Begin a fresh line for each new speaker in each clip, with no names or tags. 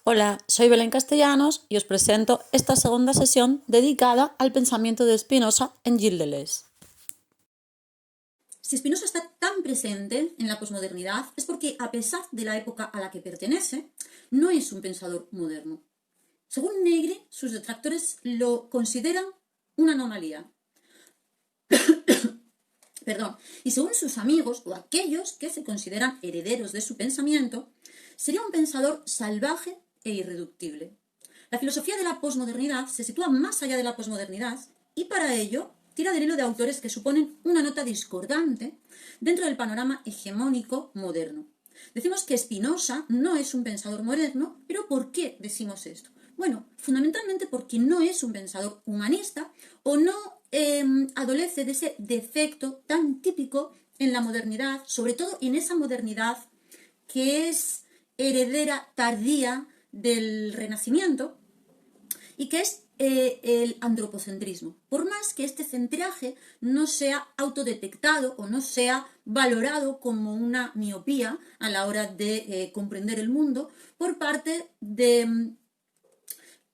Hola, soy Belén Castellanos y os presento esta segunda sesión dedicada al pensamiento de Spinoza en Gilles Deleuze.
Si Spinoza está tan presente en la posmodernidad es porque, a pesar de la época a la que pertenece, no es un pensador moderno. Según Negri, sus detractores lo consideran una anomalía. Y según sus amigos o aquellos que se consideran herederos de su pensamiento, sería un pensador salvaje e irreductible. La filosofía de la posmodernidad se sitúa más allá de la posmodernidad y para ello tira del hilo de autores que suponen una nota discordante dentro del panorama hegemónico moderno. Decimos que Spinoza no es un pensador moderno, pero ¿por qué decimos esto? Bueno, fundamentalmente porque no es un pensador humanista o no adolece de ese defecto tan típico en la modernidad, sobre todo en esa modernidad que es heredera tardía del Renacimiento y que es el antropocentrismo. Por más que este centraje no sea autodetectado o no sea valorado como una miopía a la hora de comprender el mundo por parte de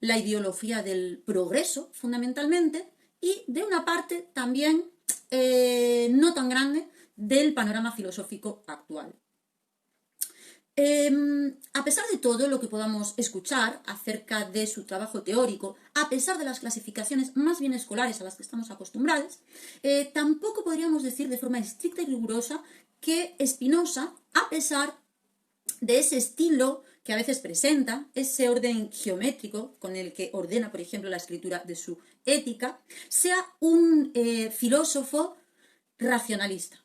la ideología del progreso, fundamentalmente, y de una parte también no tan grande del panorama filosófico actual. A pesar de todo lo que podamos escuchar acerca de su trabajo teórico, a pesar de las clasificaciones más bien escolares a las que estamos acostumbrados, tampoco podríamos decir de forma estricta y rigurosa que Spinoza, a pesar de ese estilo que a veces presenta, ese orden geométrico con el que ordena, por ejemplo, la escritura de su ética, sea un filósofo racionalista.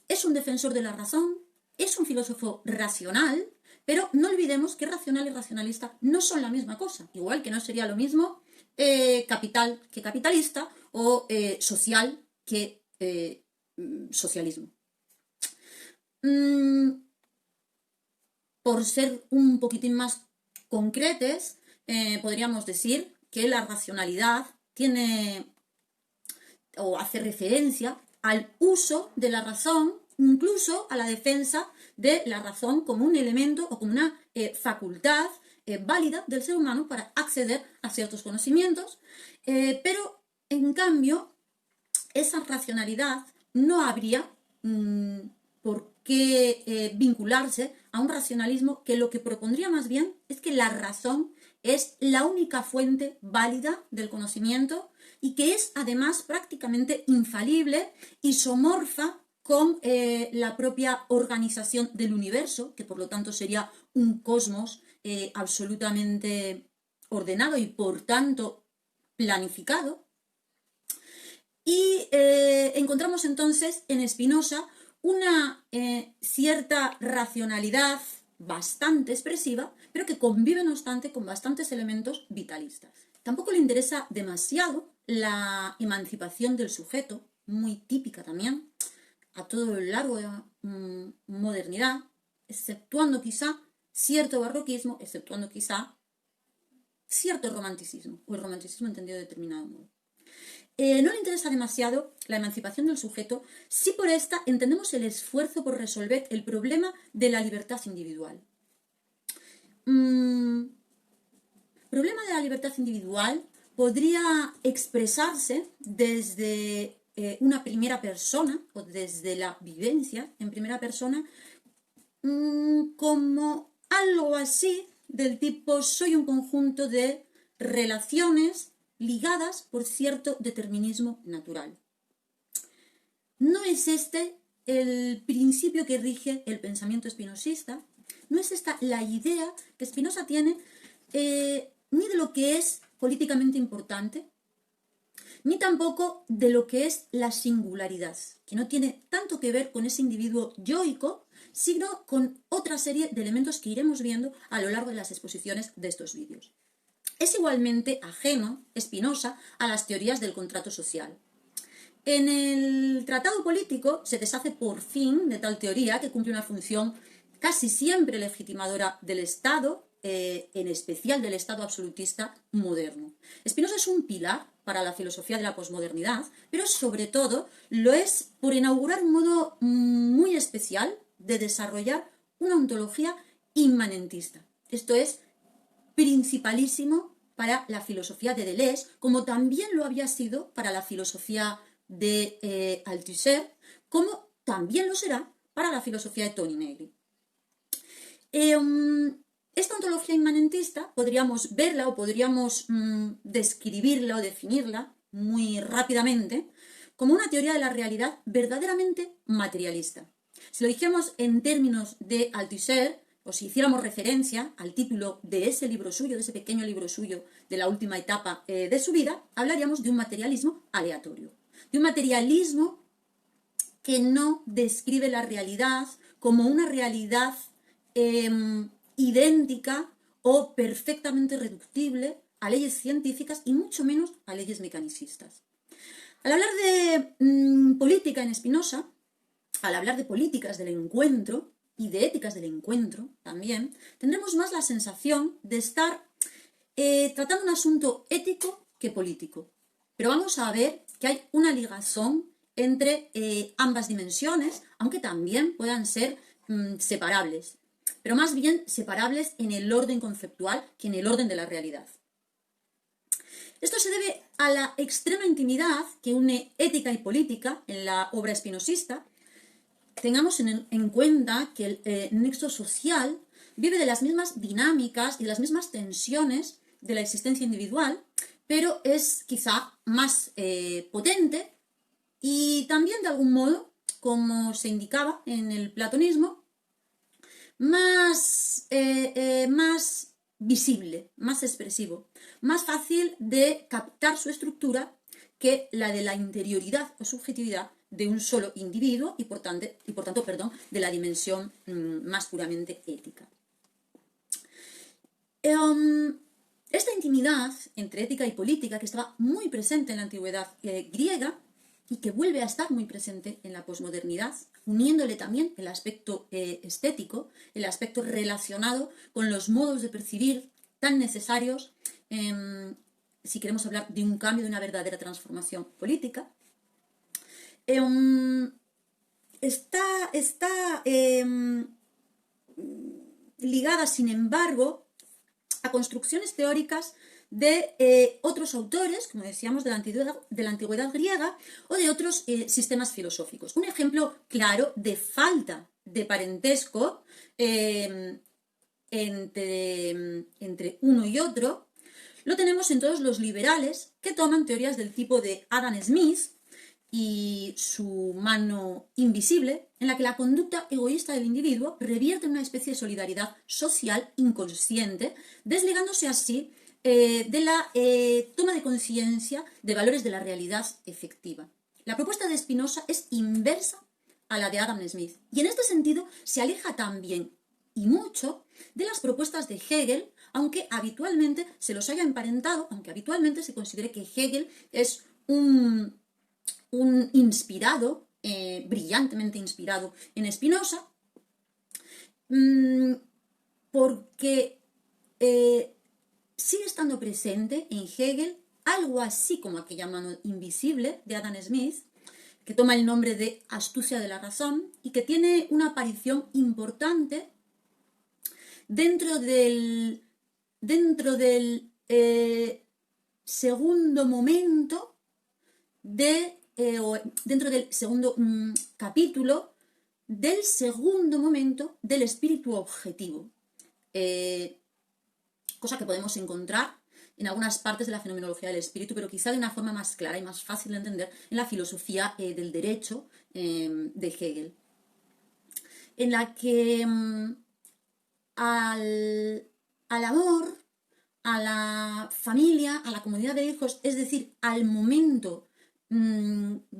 Es un defensor de la razón, es un filósofo racional, pero no olvidemos que racional y racionalista no son la misma cosa, igual que no sería lo mismo capital que capitalista o social que socialismo. Por ser un poquitín más concretes, podríamos decir que la racionalidad tiene o hace referencia al uso de la razón, incluso a la defensa de la razón como un elemento o como una facultad válida del ser humano para acceder a ciertos conocimientos, pero en cambio esa racionalidad no habría por qué vincularse a un racionalismo que lo que propondría más bien es que la razón es la única fuente válida del conocimiento y que es además prácticamente infalible, isomorfa con la propia organización del universo, que por lo tanto sería un cosmos absolutamente ordenado y por tanto planificado. Y encontramos entonces en Spinoza una cierta racionalidad bastante expresiva, pero que convive no obstante con bastantes elementos vitalistas. Tampoco le interesa demasiado la emancipación del sujeto, muy típica también, a todo lo largo de la modernidad, exceptuando quizá cierto barroquismo, exceptuando quizá cierto romanticismo, o el romanticismo entendido de determinado modo. No le interesa demasiado la emancipación del sujeto si por esta entendemos el esfuerzo por resolver el problema de la libertad individual. El problema de la libertad individual podría expresarse desde una primera persona o desde la vivencia en primera persona como algo así del tipo soy un conjunto de relaciones ligadas por cierto determinismo natural. No es este el principio que rige el pensamiento espinosista, no es esta la idea que Spinoza tiene ni de lo que es políticamente importante, ni tampoco de lo que es la singularidad, que no tiene tanto que ver con ese individuo yoico, sino con otra serie de elementos que iremos viendo a lo largo de las exposiciones de estos vídeos. Es igualmente ajeno, Spinoza, a las teorías del contrato social. En el tratado político se deshace por fin de tal teoría que cumple una función casi siempre legitimadora del Estado, en especial del Estado absolutista moderno. Spinoza es un pilar para la filosofía de la posmodernidad, pero sobre todo lo es por inaugurar un modo muy especial de desarrollar una ontología inmanentista. Esto es, principalísimo para la filosofía de Deleuze, como también lo había sido para la filosofía de Althusser, como también lo será para la filosofía de Toni Negri. Esta ontología inmanentista podríamos verla o podríamos describirla o definirla muy rápidamente como una teoría de la realidad verdaderamente materialista. Si lo dijéramos en términos de Althusser, o si hiciéramos referencia al título de ese libro suyo, de ese pequeño libro suyo de la última etapa de su vida, hablaríamos de un materialismo aleatorio, de un materialismo que no describe la realidad como una realidad idéntica o perfectamente reductible a leyes científicas y mucho menos a leyes mecanicistas. Al hablar de política en Spinoza, al hablar de políticas del encuentro y de éticas del encuentro también, tendremos más la sensación de estar tratando un asunto ético que político. Pero vamos a ver que hay una ligazón entre ambas dimensiones, aunque también puedan ser separables, pero más bien separables en el orden conceptual que en el orden de la realidad. Esto se debe a la extrema intimidad que une ética y política en la obra espinosista. Tengamos en cuenta que el nexo social vive de las mismas dinámicas y de las mismas tensiones de la existencia individual, pero es quizá más potente y también de algún modo, como se indicaba en el platonismo, más visible, más expresivo, más fácil de captar su estructura que la de la interioridad o subjetividad de un solo individuo y por tanto, de la dimensión más puramente ética. Esta intimidad entre ética y política, que estaba muy presente en la antigüedad griega y que vuelve a estar muy presente en la posmodernidad, uniéndole también el aspecto estético, el aspecto relacionado con los modos de percibir tan necesarios si queremos hablar de un cambio, de una verdadera transformación política. Está ligada, sin embargo, a construcciones teóricas de otros autores, como decíamos, de la antigüedad griega o de otros sistemas filosóficos. Un ejemplo claro de falta de parentesco entre uno y otro lo tenemos en todos los liberales que toman teorías del tipo de Adam Smith y su mano invisible, en la que la conducta egoísta del individuo revierte en una especie de solidaridad social inconsciente, desligándose así de la toma de conciencia de valores de la realidad efectiva. La propuesta de Spinoza es inversa a la de Adam Smith y en este sentido se aleja también y mucho de las propuestas de Hegel, aunque habitualmente se los haya emparentado, aunque habitualmente se considere que Hegel es un inspirado, brillantemente inspirado en Spinoza, porque sigue estando presente en Hegel algo así como aquella mano invisible de Adam Smith, que toma el nombre de astucia de la razón y que tiene una aparición importante dentro del segundo momento dentro del segundo capítulo del segundo momento del espíritu objetivo, cosa que podemos encontrar en algunas partes de la fenomenología del espíritu, pero quizá de una forma más clara y más fácil de entender en la filosofía del derecho de Hegel, en la que al amor, a la familia, a la comunidad de hijos, es decir, al momento de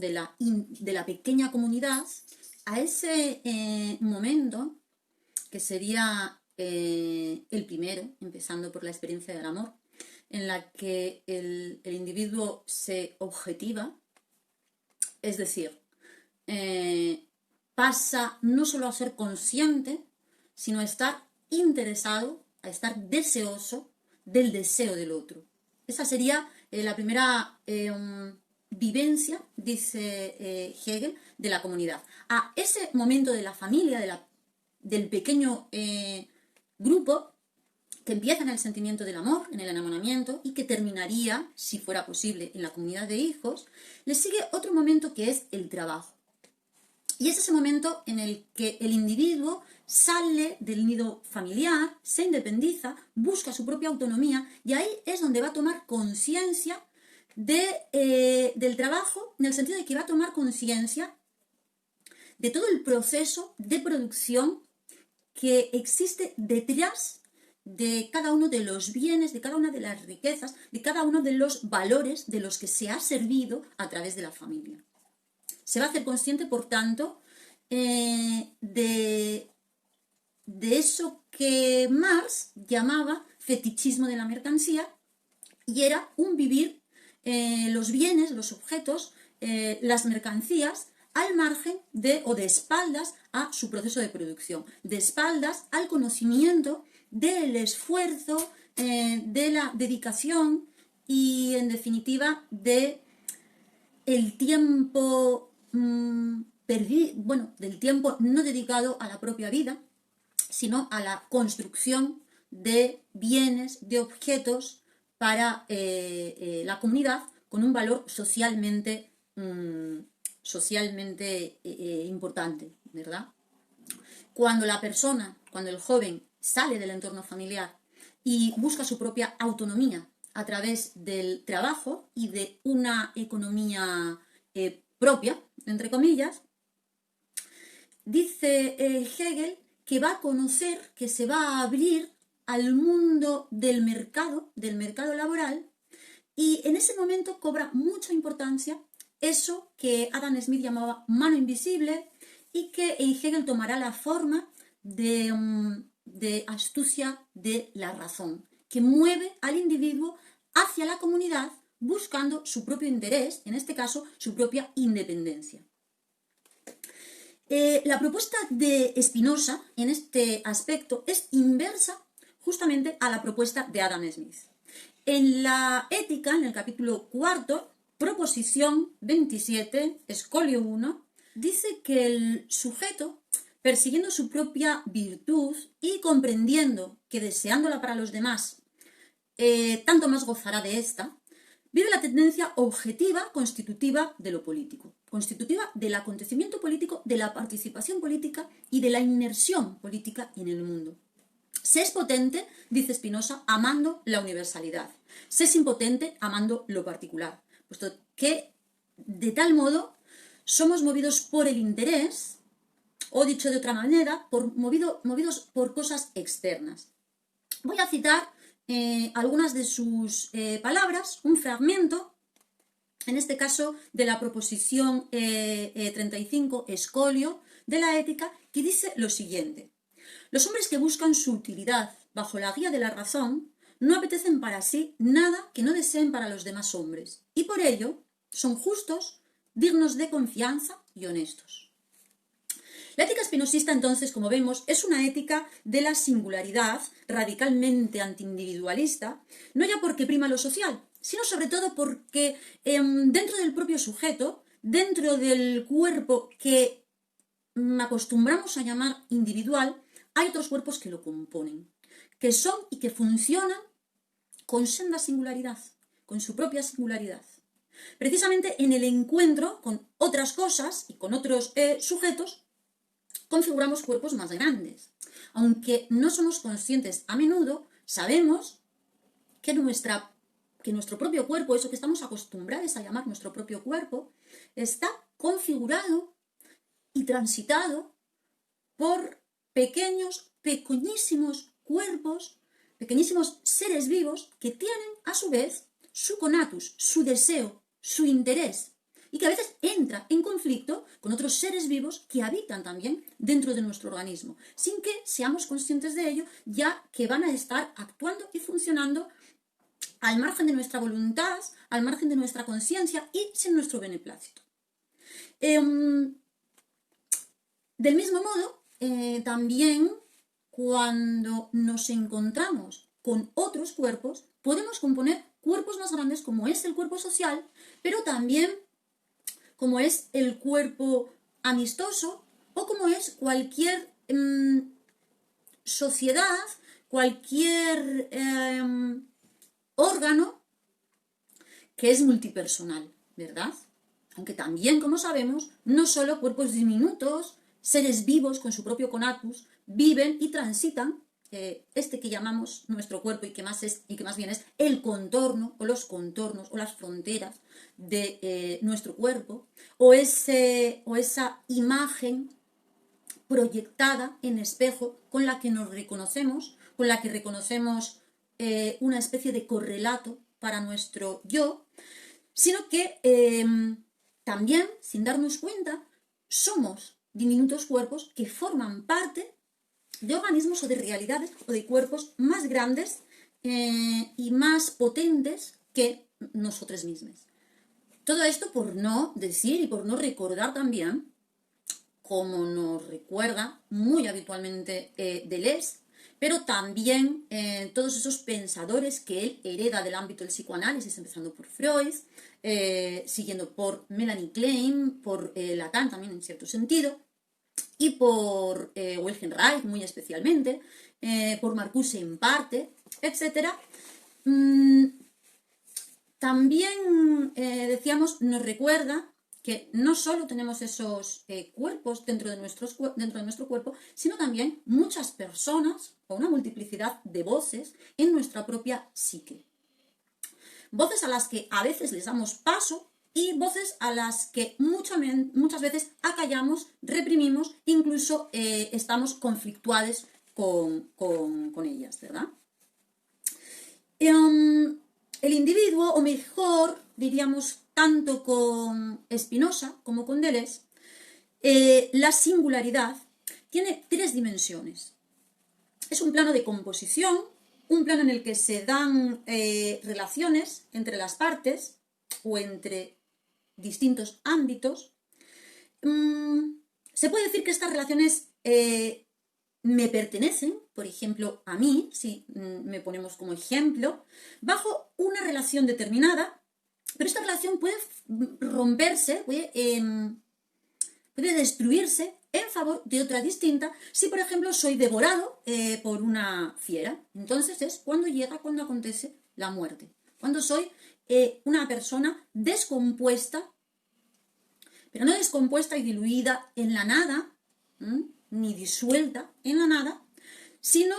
la pequeña comunidad, a ese momento, que sería el primero, empezando por la experiencia del amor, en la que el individuo se objetiva, es decir, pasa no solo a ser consciente, sino a estar interesado, a estar deseoso del deseo del otro. Esa sería la primera vivencia, dice Hegel, de la comunidad, a ese momento de la familia, del pequeño grupo que empieza en el sentimiento del amor, en el enamoramiento, y que terminaría, si fuera posible, en la comunidad de hijos. Le sigue otro momento que es el trabajo. Y es ese momento en el que el individuo sale del nido familiar, se independiza, busca su propia autonomía, y ahí es donde va a tomar conciencia del trabajo, en el sentido de que va a tomar conciencia de todo el proceso de producción que existe detrás de cada uno de los bienes, de cada una de las riquezas, de cada uno de los valores de los que se ha servido a través de la familia. Se va a hacer consciente, por tanto, de eso que Marx llamaba fetichismo de la mercancía, y era un vivir los bienes, los objetos, las mercancías, al margen o de espaldas a su proceso de producción, de espaldas al conocimiento del esfuerzo, de la dedicación y, en definitiva, de el tiempo del tiempo no dedicado a la propia vida, sino a la construcción de bienes, de objetos para la comunidad con un valor socialmente importante, ¿verdad? Cuando el joven sale del entorno familiar y busca su propia autonomía a través del trabajo y de una economía propia, entre comillas, dice Hegel que va a conocer, que se va a abrir al mundo del mercado laboral, y en ese momento cobra mucha importancia eso que Adam Smith llamaba mano invisible, y que en Hegel tomará la forma de astucia de la razón, que mueve al individuo hacia la comunidad buscando su propio interés, en este caso su propia independencia. La propuesta de Spinoza en este aspecto es inversa justamente a la propuesta de Adam Smith. En la Ética, en el capítulo 4, proposición 27, escolio 1, dice que el sujeto, persiguiendo su propia virtud y comprendiendo que deseándola para los demás, tanto más gozará de esta, vive la tendencia objetiva constitutiva de lo político, constitutiva del acontecimiento político, de la participación política y de la inmersión política en el mundo. Se es potente, dice Spinoza, amando la universalidad. Se es impotente amando lo particular, puesto que de tal modo somos movidos por el interés, o dicho de otra manera, movidos por cosas externas. Voy a citar algunas de sus palabras, un fragmento, en este caso de la proposición 35, escolio, de la Ética, que dice lo siguiente: los hombres que buscan su utilidad bajo la guía de la razón no apetecen para sí nada que no deseen para los demás hombres, y por ello son justos, dignos de confianza y honestos. La ética espinosista, entonces, como vemos, es una ética de la singularidad, radicalmente antiindividualista, no ya porque prima lo social, sino sobre todo porque dentro del propio sujeto, dentro del cuerpo que acostumbramos a llamar individual, hay otros cuerpos que lo componen, que son y que funcionan con senda singularidad, con su propia singularidad. Precisamente en el encuentro con otras cosas y con otros sujetos, configuramos cuerpos más grandes. Aunque no somos conscientes a menudo, sabemos que nuestro propio cuerpo, eso que estamos acostumbrados a llamar nuestro propio cuerpo, está configurado y transitado por pequeñísimos cuerpos, pequeñísimos seres vivos que tienen a su vez su conatus, su deseo, su interés, y que a veces entra en conflicto con otros seres vivos que habitan también dentro de nuestro organismo, sin que seamos conscientes de ello, ya que van a estar actuando y funcionando al margen de nuestra voluntad, al margen de nuestra conciencia y sin nuestro beneplácito. Del mismo modo, también cuando nos encontramos con otros cuerpos, podemos componer cuerpos más grandes, como es el cuerpo social, pero también como es el cuerpo amistoso o como es cualquier sociedad, cualquier órgano que es multipersonal, ¿verdad? Aunque también, como sabemos, no solo cuerpos diminutos, seres vivos con su propio conatus, viven y transitan este que llamamos nuestro cuerpo y que más bien es el contorno o los contornos o las fronteras de nuestro cuerpo, o esa imagen proyectada en espejo con la que nos reconocemos, con la que reconocemos una especie de correlato para nuestro yo, sino que también, sin darnos cuenta, somos diminutos cuerpos que forman parte de organismos o de realidades o de cuerpos más grandes y más potentes que nosotros mismos. Todo esto por no decir y por no recordar también, como nos recuerda muy habitualmente Deleuze, pero también todos esos pensadores que él hereda del ámbito del psicoanálisis, empezando por Freud, siguiendo por Melanie Klein, por Lacan también en cierto sentido, y por Wilhelm Reich muy especialmente, por Marcuse en parte, etc. También, decíamos, nos recuerda que no solo tenemos esos cuerpos dentro de nuestro cuerpo, sino también muchas personas o una multiplicidad de voces en nuestra propia psique. Voces a las que a veces les damos paso y voces a las que muchas veces acallamos, reprimimos, incluso estamos conflictuados con ellas, ¿verdad? El individuo, o mejor, diríamos, tanto con Spinoza como con Deleuze, la singularidad tiene tres dimensiones. Es un plano de composición, un plano en el que se dan relaciones entre las partes o entre distintos ámbitos. Se puede decir que estas relaciones me pertenecen, por ejemplo, a mí, si me ponemos como ejemplo, bajo una relación determinada, pero esta relación puede romperse, puede destruirse en favor de otra distinta, si por ejemplo soy devorado por una fiera. Entonces es cuando acontece la muerte, cuando soy una persona descompuesta, pero no descompuesta y diluida en la nada, ni disuelta en la nada, sino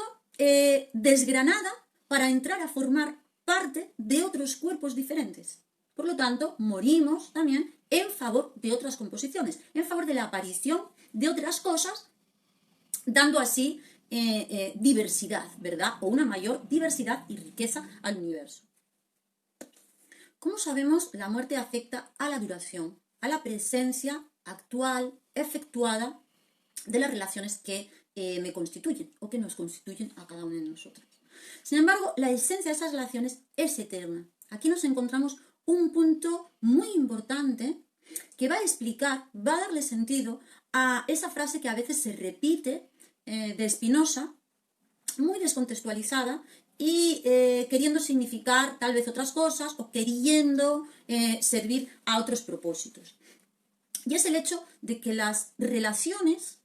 desgranada para entrar a formar parte de otros cuerpos diferentes. Por lo tanto, morimos también en favor de otras composiciones, en favor de la aparición de otras cosas, dando así diversidad, ¿verdad? O una mayor diversidad y riqueza al universo. Como sabemos, la muerte afecta a la duración, a la presencia actual, efectuada, de las relaciones que me constituyen o que nos constituyen a cada uno de nosotros. Sin embargo, la esencia de esas relaciones es eterna. Aquí nos encontramos un punto muy importante que va a explicar, va a darle sentido a esa frase que a veces se repite de Spinoza, muy descontextualizada y queriendo significar tal vez otras cosas o queriendo servir a otros propósitos. Y es el hecho de que las relaciones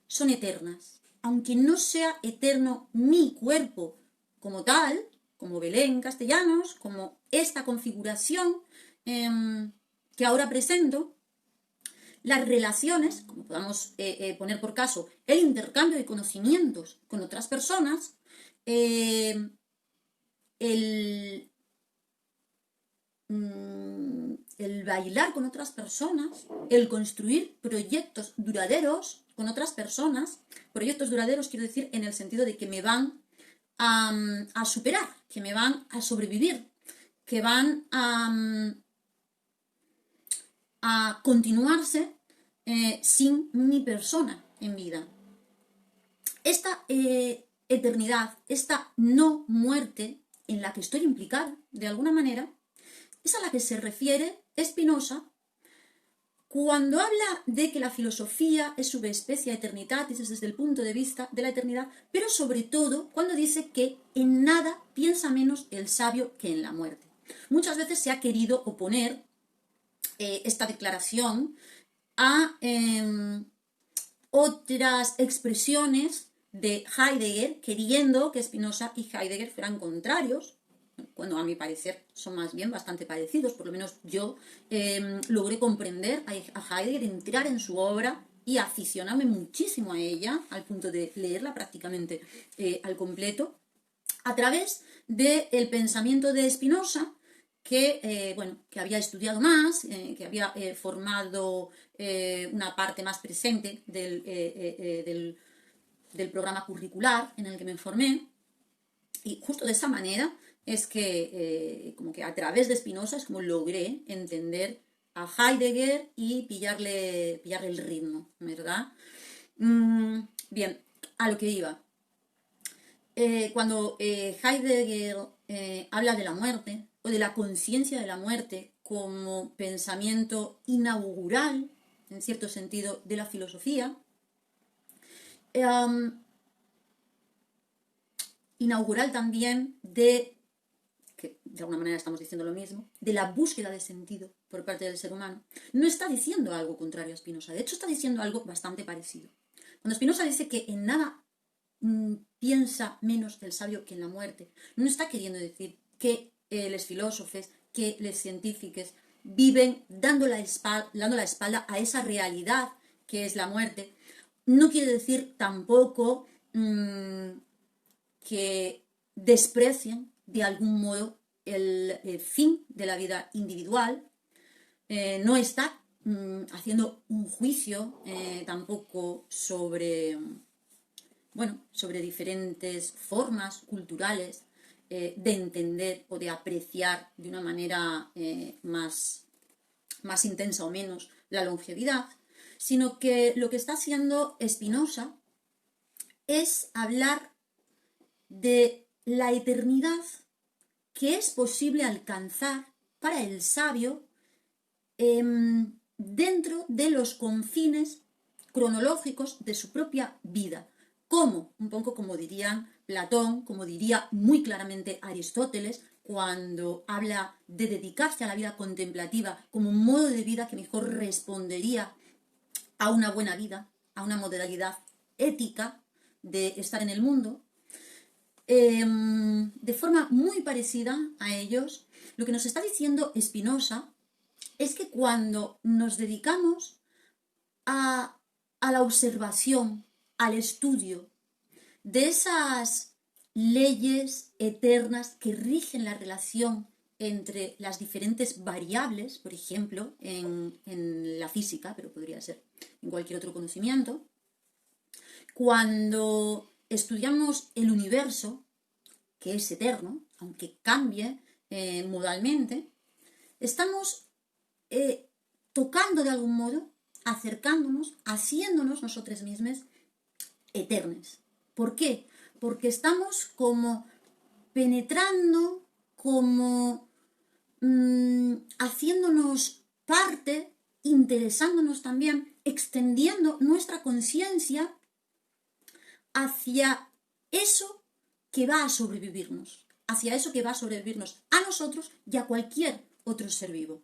son eternas. Aunque no sea eterno mi cuerpo como tal, como Belén Castellanos, como esta configuración que ahora presento, las relaciones, como podamos poner por caso, el intercambio de conocimientos con otras personas, el bailar con otras personas, el construir proyectos duraderos con otras personas. Proyectos duraderos quiero decir en el sentido de que me van a superar, que me van a sobrevivir, que van a continuarse sin mi persona en vida. Esta eternidad, esta no muerte en la que estoy implicada de alguna manera, es a la que se refiere Spinoza cuando habla de que la filosofía es subespecie eternitatis desde el punto de vista de la eternidad, pero sobre todo cuando dice que en nada piensa menos el sabio que en la muerte. Muchas veces se ha querido oponer esta declaración a otras expresiones de Heidegger, queriendo que Spinoza y Heidegger fueran contrarios, cuando a mi parecer son más bien bastante parecidos. Por lo menos yo logré comprender a Heidegger, entrar en su obra y aficionarme muchísimo a ella, al punto de leerla prácticamente al completo, a través del pensamiento de Spinoza, que, que había estudiado más, que había formado una parte más presente del programa curricular en el que me formé. Y justo de esa manera es que, como que a través de Spinoza, es como logré entender a Heidegger y pillarle el ritmo, ¿verdad? Bien, a lo que iba. Cuando Heidegger habla de la muerte, o de la conciencia de la muerte como pensamiento inaugural, en cierto sentido, de la filosofía, inaugural también que de alguna manera estamos diciendo lo mismo, de la búsqueda de sentido por parte del ser humano, no está diciendo algo contrario a Spinoza. De hecho, está diciendo algo bastante parecido. Cuando Spinoza dice que en nada piensa menos el sabio que en la muerte, no está queriendo decir que los filósofos, que los científicos viven dando la espalda a esa realidad que es la muerte. No quiere decir tampoco que desprecien de algún modo el fin de la vida individual. No está haciendo un juicio tampoco sobre diferentes formas culturales de entender o de apreciar de una manera más intensa o menos la longevidad, sino que lo que está haciendo Spinoza es hablar de la eternidad que es posible alcanzar para el sabio dentro de los confines cronológicos de su propia vida. Como, un poco como dirían Platón, como diría muy claramente Aristóteles, cuando habla de dedicarse a la vida contemplativa como un modo de vida que mejor respondería a una buena vida, a una modalidad ética de estar en el mundo. De forma muy parecida a ellos, lo que nos está diciendo Spinoza es que cuando nos dedicamos a la observación, al estudio de esas leyes eternas que rigen la relación entre las diferentes variables, por ejemplo, en la física, pero podría ser en cualquier otro conocimiento, cuando estudiamos el universo, que es eterno, aunque cambie modalmente, estamos tocando de algún modo, acercándonos, haciéndonos nosotros mismos eternos. ¿Por qué? Porque estamos como penetrando, como haciéndonos parte, interesándonos también, extendiendo nuestra conciencia hacia eso que va a sobrevivirnos, hacia eso que va a sobrevivirnos a nosotros y a cualquier otro ser vivo.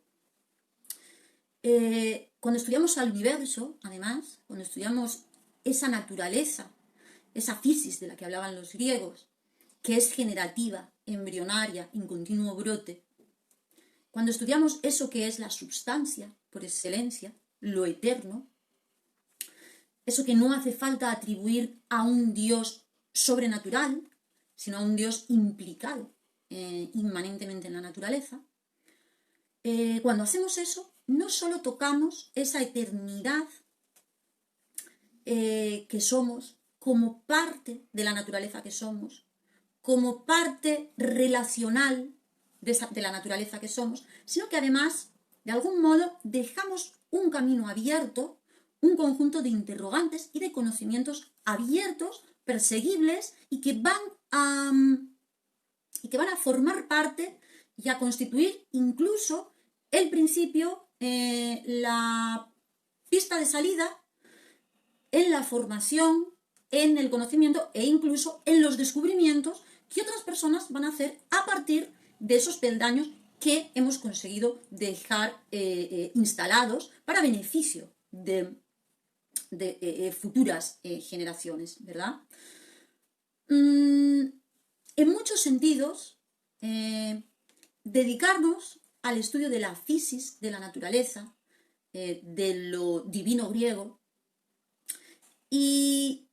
Cuando estudiamos al universo, además, cuando estudiamos esa naturaleza, esa physis de la que hablaban los griegos, que es generativa, embrionaria, en continuo brote, cuando estudiamos eso que es la substancia, por excelencia, lo eterno, eso que no hace falta atribuir a un Dios sobrenatural, sino a un Dios implicado inmanentemente en la naturaleza, cuando hacemos eso, no solo tocamos esa eternidad que somos como parte de la naturaleza que somos, como parte relacional de la naturaleza que somos, sino que además, de algún modo, dejamos un camino abierto, un conjunto de interrogantes y de conocimientos abiertos, perseguibles, y que van a formar parte y a constituir incluso el principio, la pista de salida en la formación, en el conocimiento e incluso en los descubrimientos que otras personas van a hacer a partir de esos peldaños que hemos conseguido dejar instalados para beneficio de futuras generaciones, ¿verdad? En muchos sentidos, dedicarnos al estudio de la physis, de la naturaleza, de lo divino griego, y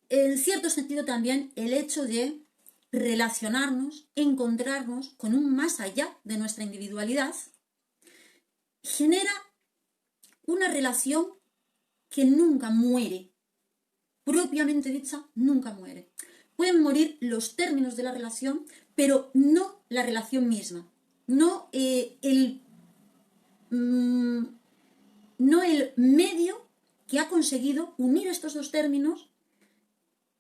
en cierto sentido también el hecho de relacionarnos, encontrarnos con un más allá de nuestra individualidad, genera una relación que nunca muere, propiamente dicha, nunca muere. Pueden morir los términos de la relación, pero no la relación misma, no el medio que ha conseguido unir estos dos términos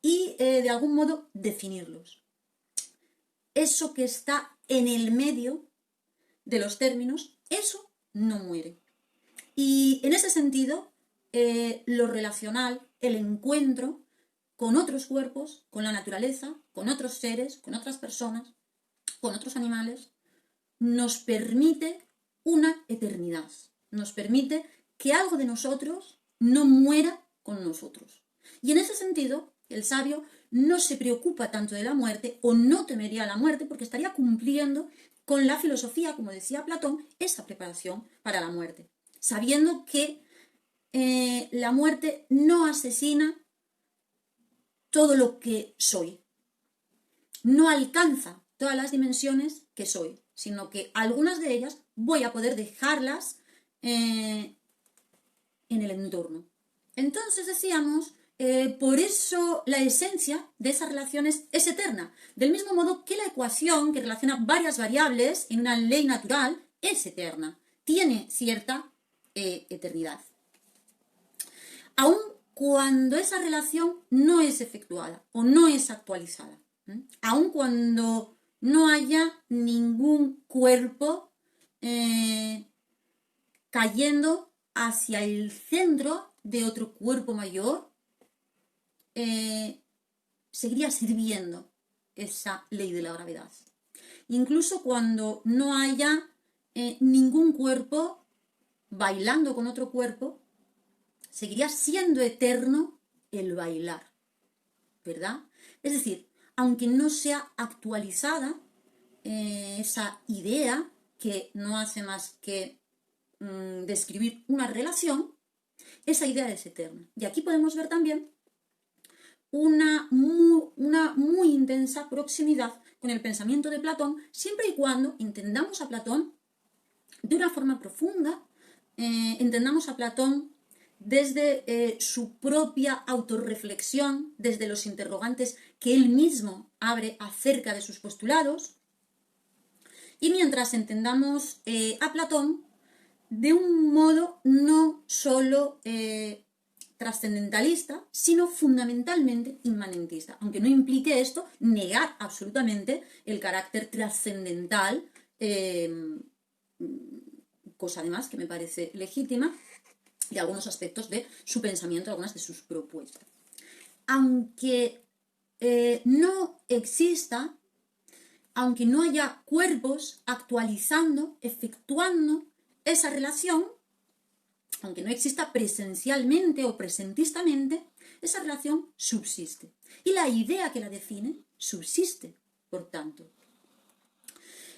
y de algún modo definirlos. Eso que está en el medio de los términos, eso no muere. Y en ese sentido, lo relacional, el encuentro con otros cuerpos, con la naturaleza, con otros seres, con otras personas, con otros animales, nos permite una eternidad, nos permite que algo de nosotros no muera con nosotros. Y en ese sentido, el sabio no se preocupa tanto de la muerte o no temería la muerte porque estaría cumpliendo con la filosofía, como decía Platón, esa preparación para la muerte, sabiendo que la muerte no asesina todo lo que soy, no alcanza todas las dimensiones que soy, sino que algunas de ellas voy a poder dejarlas en el entorno. Entonces decíamos, por eso la esencia de esas relaciones es eterna, del mismo modo que la ecuación que relaciona varias variables en una ley natural es eterna, tiene cierta eternidad. Aun cuando esa relación no es efectuada o no es actualizada, aun cuando no haya ningún cuerpo cayendo hacia el centro de otro cuerpo mayor, seguiría sirviendo esa ley de la gravedad. Incluso cuando no haya ningún cuerpo bailando con otro cuerpo, seguiría siendo eterno el bailar, ¿verdad? Es decir, aunque no sea actualizada esa idea que no hace más que describir una relación, esa idea es eterna. Y aquí podemos ver también una muy intensa proximidad con el pensamiento de Platón, siempre y cuando entendamos a Platón de una forma profunda, entendamos a Platón desde su propia autorreflexión, desde los interrogantes que él mismo abre acerca de sus postulados, y mientras entendamos a Platón de un modo no solo trascendentalista, sino fundamentalmente inmanentista, aunque no implique esto negar absolutamente el carácter trascendental, cosa además que me parece legítima, de algunos aspectos de su pensamiento, algunas de sus propuestas. Aunque no exista, aunque no haya cuerpos actualizando, efectuando esa relación, aunque no exista presencialmente o presentistamente, esa relación subsiste. Y la idea que la define subsiste, por tanto.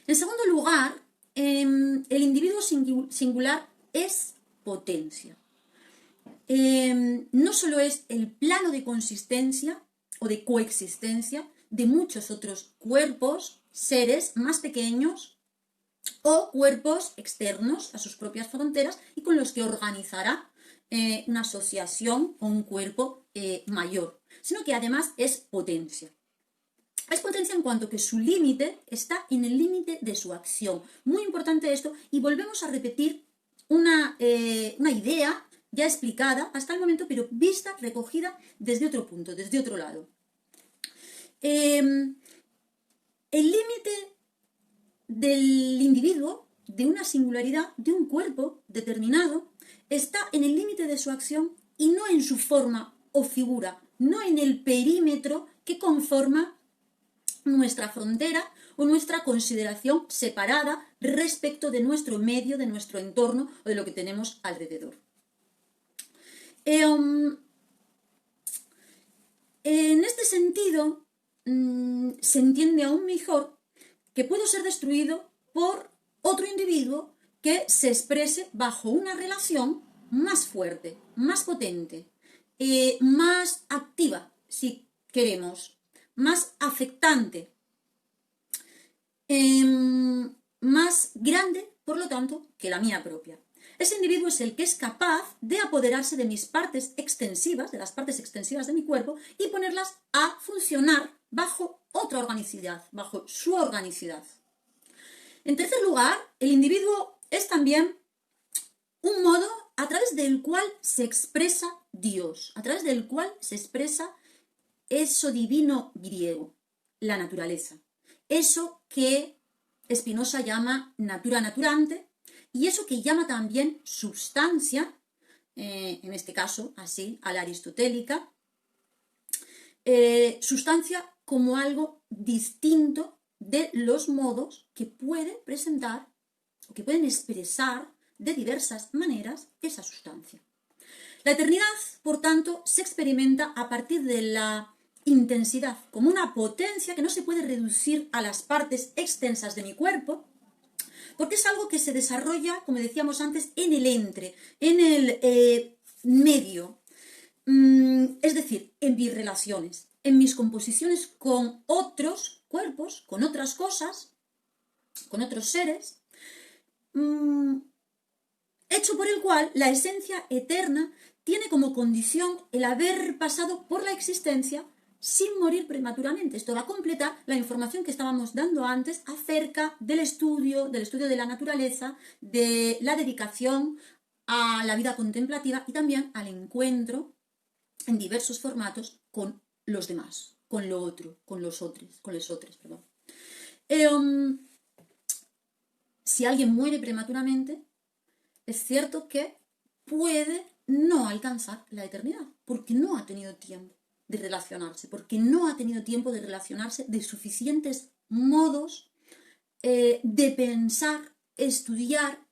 En segundo lugar, el individuo singular es potencia. No solo es el plano de consistencia o de coexistencia de muchos otros cuerpos, seres más pequeños o cuerpos externos a sus propias fronteras y con los que organizará una asociación o un cuerpo mayor, sino que además es potencia. Es potencia en cuanto que su límite está en el límite de su acción. Muy importante esto, y volvemos a repetir una idea ya explicada hasta el momento, pero vista, recogida desde otro punto, desde otro lado. El límite del individuo, de una singularidad, de un cuerpo determinado, está en el límite de su acción y no en su forma o figura, no en el perímetro que conforma nuestra frontera o nuestra consideración separada respecto de nuestro medio, de nuestro entorno o de lo que tenemos alrededor. En este sentido, se entiende aún mejor que puedo ser destruido por otro individuo que se exprese bajo una relación más fuerte, más potente, más activa, si queremos, más afectante, más grande, por lo tanto, que la mía propia. Ese individuo es el que es capaz de apoderarse de mis partes extensivas, de las partes extensivas de mi cuerpo, y ponerlas a funcionar bajo otra organicidad, bajo su organicidad. En tercer lugar, el individuo es también un modo a través del cual se expresa Dios, a través del cual se expresa eso divino griego, la naturaleza. Eso que Spinoza llama natura naturante y eso que llama también substancia, en este caso así, a la aristotélica, sustancia como algo distinto de los modos que puede presentar o que pueden expresar de diversas maneras esa sustancia. La eternidad, por tanto, se experimenta a partir de la intensidad, como una potencia que no se puede reducir a las partes extensas de mi cuerpo, porque es algo que se desarrolla, como decíamos antes, en el en el medio, es decir, en mis relaciones, en mis composiciones con otros cuerpos, con otras cosas, con otros seres, hecho por el cual la esencia eterna tiene como condición el haber pasado por la existencia sin morir prematuramente. Esto va a completar la información que estábamos dando antes acerca del estudio de la naturaleza, de la dedicación a la vida contemplativa y también al encuentro en diversos formatos con los demás, con lo otro, con los otros, perdón. Si alguien muere prematuramente, es cierto que puede no alcanzar la eternidad, porque no ha tenido tiempo de relacionarse, porque no ha tenido tiempo de relacionarse de suficientes modos de pensar, estudiar,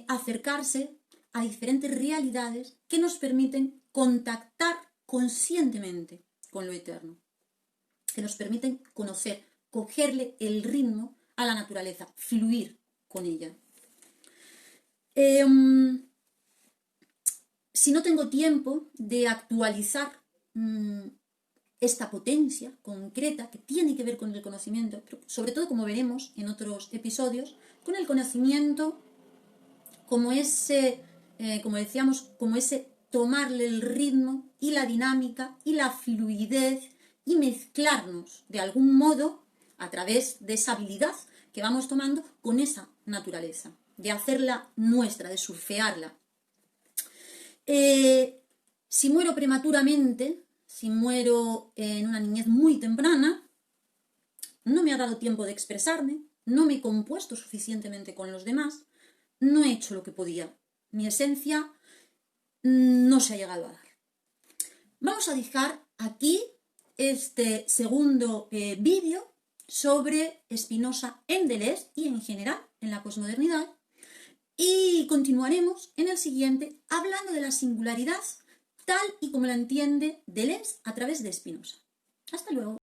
acercarse a diferentes realidades que nos permiten contactar conscientemente con lo eterno, que nos permiten conocer, cogerle el ritmo a la naturaleza, fluir con ella. Si no tengo tiempo de actualizar esta potencia concreta que tiene que ver con el conocimiento, pero sobre todo, como veremos en otros episodios, con el conocimiento como ese, como decíamos, como ese tomarle el ritmo y la dinámica y la fluidez y mezclarnos de algún modo a través de esa habilidad que vamos tomando con esa naturaleza, de hacerla nuestra, de surfearla. Si muero prematuramente, si muero en una niñez muy temprana, no me ha dado tiempo de expresarme, no me he compuesto suficientemente con los demás, no he hecho lo que podía. Mi esencia no se ha llegado a dar. Vamos a dejar aquí este segundo vídeo sobre Spinoza en Deleuze y en general en la posmodernidad, y continuaremos en el siguiente hablando de la singularidad tal y como la entiende Deleuze a través de Spinoza. Hasta luego.